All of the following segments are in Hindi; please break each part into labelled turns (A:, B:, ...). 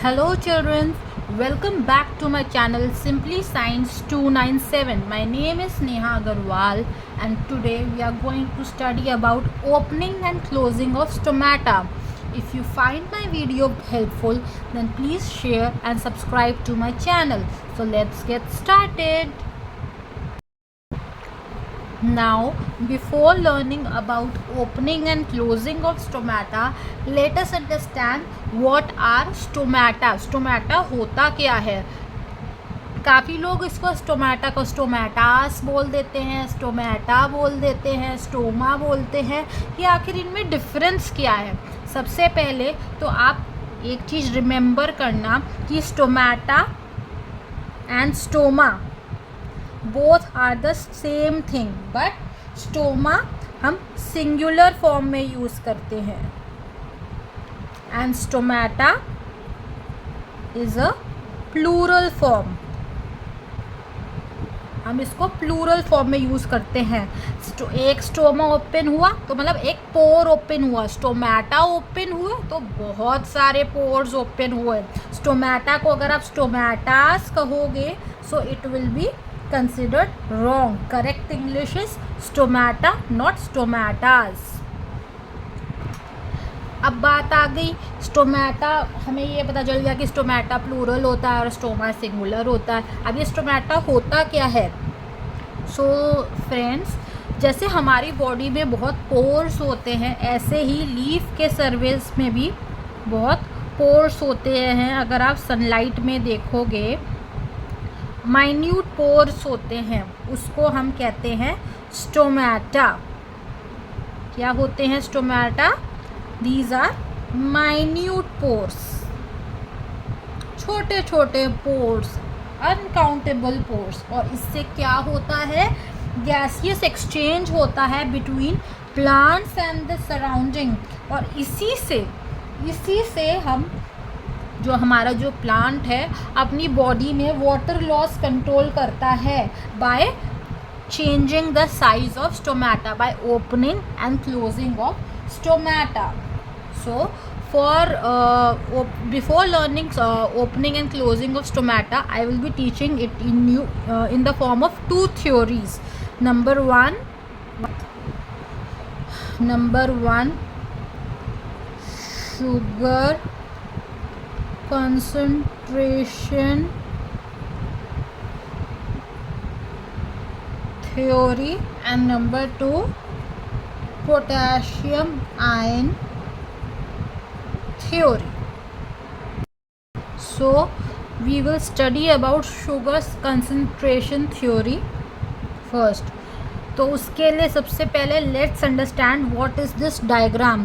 A: Hello children, welcome back to my channel Simply Science 297. My name is Neha Agarwal and today we are going to study about opening and closing of stomata. If you find my video helpful, then please share and subscribe to my channel. So let's get started. Now, before learning about opening and closing of stomata, let us understand what are stomata. Stomata होता क्या है? काफ़ी लोग इसको स्टोमेटा को स्टोमेटास बोल देते हैं, स्टोमेटा बोल देते हैं, स्टोमा बोलते हैं कि आखिर इनमें डिफरेंस क्या है। सबसे पहले तो आप एक चीज़ रिमेंबर करना कि stomata and stoma both are the same thing, but stoma हम सिंगुलर फॉर्म में यूज़ करते हैं and stomata is a plural form. हम इसको प्लूरल फॉर्म में यूज़ करते हैं। एक स्टोमा ओपन हुआ तो मतलब एक पोर ओपन हुआ, स्टोमेटा ओपन हुए तो बहुत सारे पोर्स ओपन हुए। स्टोमेटा को अगर आप स्टोमेटास कहोगे so it will be considered wrong. Correct English is stomata, not stomatas. अब बात आ गई स्टोमेटा, हमें ये पता चल गया कि स्टोमेटा प्लूरल होता है और स्टोमा सिंगुलर होता है। अब ये स्टोमेटा होता क्या है? सो फ्रेंड्स, जैसे हमारी बॉडी में बहुत पोर्स होते हैं, ऐसे ही लीफ के सर्फेस में भी बहुत पोर्स होते हैं। अगर आप सनलाइट में देखोगे माइन्यूट पोर्स होते हैं, उसको हम कहते हैं स्टोमेटा। क्या होते हैं stomata? These are minute pores, छोटे छोटे पोर्स, अनकाउंटेबल पोर्स। और इससे क्या होता है? गैसियस एक्सचेंज होता है between plants and the surrounding. और इसी से हम जो हमारा जो प्लांट है अपनी बॉडी में वाटर लॉस कंट्रोल करता है by changing the size of stomata, by opening and closing of stomata. So for before learning opening and closing of stomata, I will be teaching it in the form of two theories. Number one, sugar concentration theory, and number two, potassium ion theory. So we will study about sugar concentration theory first. तो उसके लिए सबसे पहले let's understand what is this diagram.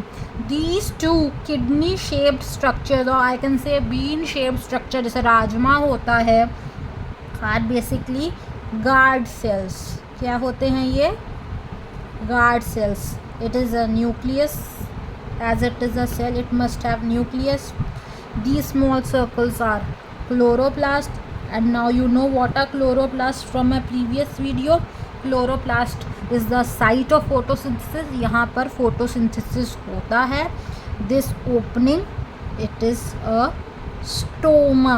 A: These two kidney shaped structure, और I can say bean shaped structure जैसे राजमा होता है, आर बेसिकली गार्ड सेल्स। क्या होते हैं ये? Guard cells. It is a nucleus, as it is a cell it must have nucleus. These small circles are chloroplast, and now you know what are chloroplast from my previous video. Chloroplast is the site of photosynthesis, यहाँ पर फोटोसिंथेसिस होता है। This opening, it is a stoma.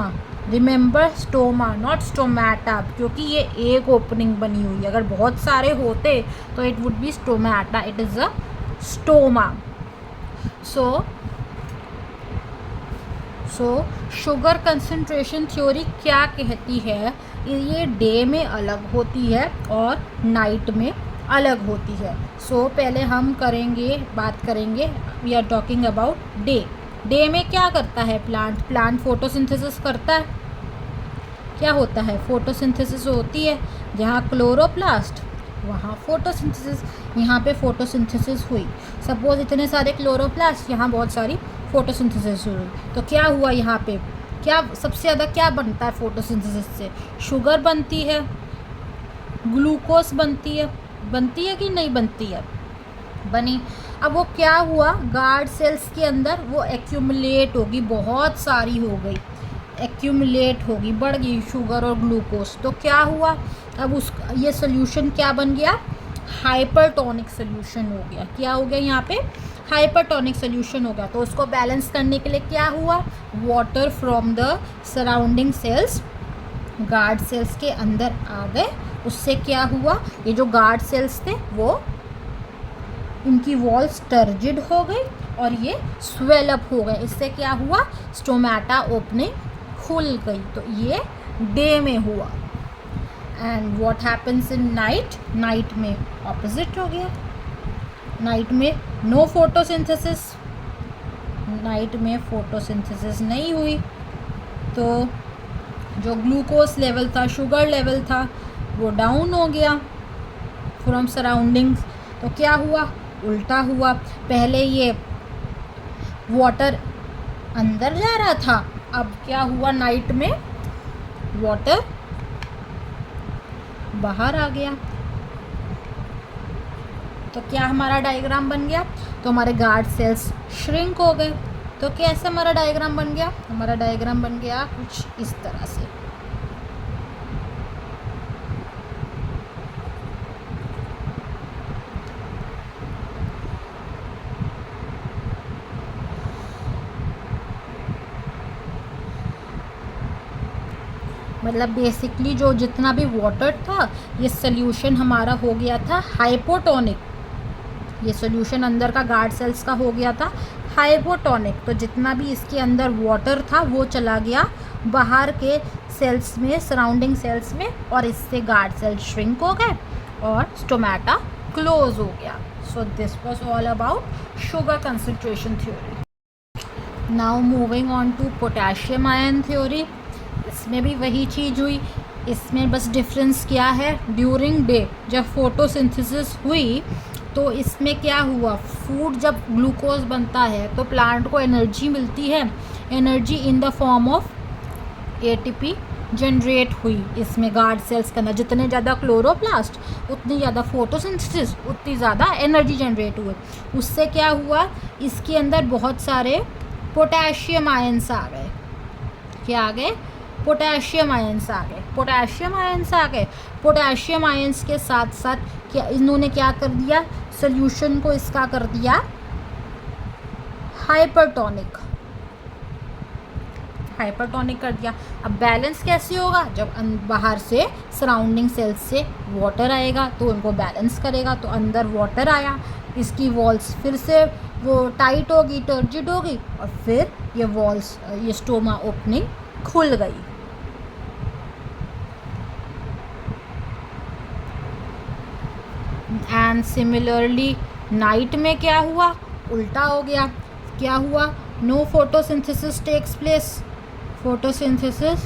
A: Remember stoma, not stomata, क्योंकि ये एक ओपनिंग बनी हुई है। अगर बहुत सारे होते तो it would be stomata, it is a stoma. So sugar concentration theory क्या कहती है? ये डे में अलग होती है और नाइट में अलग होती है। सो पहले हम बात करेंगे, we are talking about day. Day में क्या करता है प्लांट फोटोसिंथेसिस करता है। क्या होता है? फोटोसिंथेसिस होती है। जहाँ क्लोरोप्लास्ट वहाँ फोटोसिंथेसिस। यहाँ पे फोटोसिंथेसिस हुई, सपोज इतने सारे क्लोरोप्लास्ट, यहाँ बहुत सारी फोटोसिंथेसिस हुई, तो क्या हुआ यहाँ पे? क्या सबसे ज़्यादा क्या बनता है फोटोसिंथेसिस से? शुगर बनती है, ग्लूकोज बनती है कि नहीं बनती है? बनी। अब वो क्या हुआ? गार्ड सेल्स के अंदर वो एक्यूमुलेट होगी, बहुत सारी हो गई, एक्यूमुलेट होगी, बढ़ गई शुगर और ग्लूकोज। तो क्या हुआ? अब ये सोल्यूशन क्या बन गया? हाइपरटोनिक सोल्यूशन हो गया। क्या हो गया यहाँ पे? हाइपरटोनिक सोल्यूशन हो गया। तो उसको बैलेंस करने के लिए क्या हुआ? Water from the surrounding cells guard cells के अंदर आ गए। उससे क्या हुआ? ये जो गार्ड सेल्स थे वो इनकी वॉल्स टर्जिड हो गई और ये स्वेल अप हो गए। इससे क्या हुआ? स्टोमेटा ओपनिंग खुल गई। तो ये डे में हुआ। And what happens in night? Night में ऑपोजिट हो गया। नाइट में नो फोटोसिंथेसिस, नाइट में फोटोसिंथेसिस नहीं हुई। तो जो ग्लूकोज लेवल था, शुगर लेवल था, वो डाउन हो गया फ्रॉम सराउंडिंग्स। तो क्या हुआ? उल्टा हुआ। पहले ये वाटर अंदर जा रहा था, अब क्या हुआ? नाइट में वाटर बाहर आ गया। तो क्या हमारा डायग्राम बन गया? तो हमारे गार्ड सेल्स श्रिंक हो गए। तो कैसे हमारा डायग्राम बन गया? हमारा डायग्राम बन गया कुछ इस तरह से। मतलब बेसिकली जो जितना भी वाटर था, ये सोल्यूशन हमारा हो गया था हाइपोटोनिक। ये सोल्यूशन अंदर का गार्ड सेल्स का हो गया था हाइपोटोनिक। तो जितना भी इसके अंदर वाटर था वो चला गया बाहर के सेल्स में, सराउंडिंग सेल्स में, और इससे गार्ड सेल्स श्रिंक हो गए और स्टोमेटा क्लोज हो गया। So this was all about sugar concentration theory. Now moving on to potassium ion theory. इसमें भी वही चीज़ हुई। इसमें बस डिफरेंस क्या है? ड्यूरिंग डे जब फोटोसिंथेसिस हुई तो इसमें क्या हुआ? फूड जब ग्लूकोज बनता है तो प्लांट को एनर्जी मिलती है। Energy in the form of ATP generate हुई इसमें गार्ड सेल्स के अंदर। जितने ज़्यादा क्लोरोप्लास्ट उतनी ज़्यादा फोटोसिंथेसिस, उतनी ज़्यादा एनर्जी जनरेट हुई। उससे क्या हुआ? इसके अंदर बहुत सारे पोटेशियम आयंस आ गए। क्या आ गए? पोटेशियम आयंस आ गए। पोटेशियम आयंस आ गए। पोटेशियम आयंस के साथ साथ क्या इन्होंने क्या कर दिया? सोल्यूशन को इसका कर दिया हाइपरटोनिक। हाइपरटोनिक कर दिया। अब बैलेंस कैसे होगा? जब बाहर से सराउंडिंग सेल्स से वाटर आएगा तो उनको बैलेंस करेगा। तो अंदर वाटर आया, इसकी वॉल्स फिर से वो टाइट होगी, टर्जिड होगी, और फिर ये वॉल्स, ये स्टोमा ओपनिंग खुल गई। एंड सिमिलरली नाइट में क्या हुआ? उल्टा हो गया। क्या हुआ? No photosynthesis takes place. Photosynthesis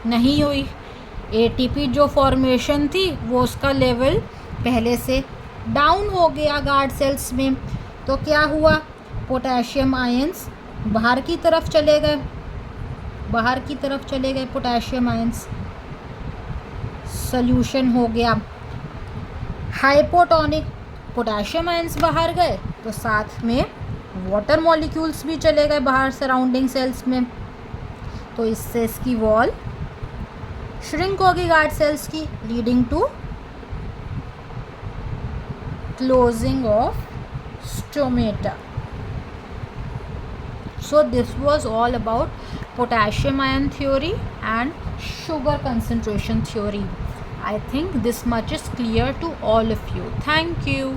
A: नहीं हुई। एटीपी जो फॉर्मेशन थी वो उसका लेवल पहले से डाउन हो गया गार्ड सेल्स में। तो क्या हुआ? पोटेशियम आयंस बाहर की तरफ चले गए। बाहर की तरफ चले गए पोटेशियम आयंस। सोल्यूशन हो गया हाइपोटोनिक। पोटेशियम आयंस बाहर गए तो साथ में वाटर मॉलिक्यूल्स भी चले गए बाहर सराउंडिंग सेल्स में। तो इससे इसकी वॉल श्रिंक होगी गार्ड सेल्स की, leading to closing of stomata. So this was all about potassium ion theory and sugar concentration theory. I think this much is clear to all of you. Thank you.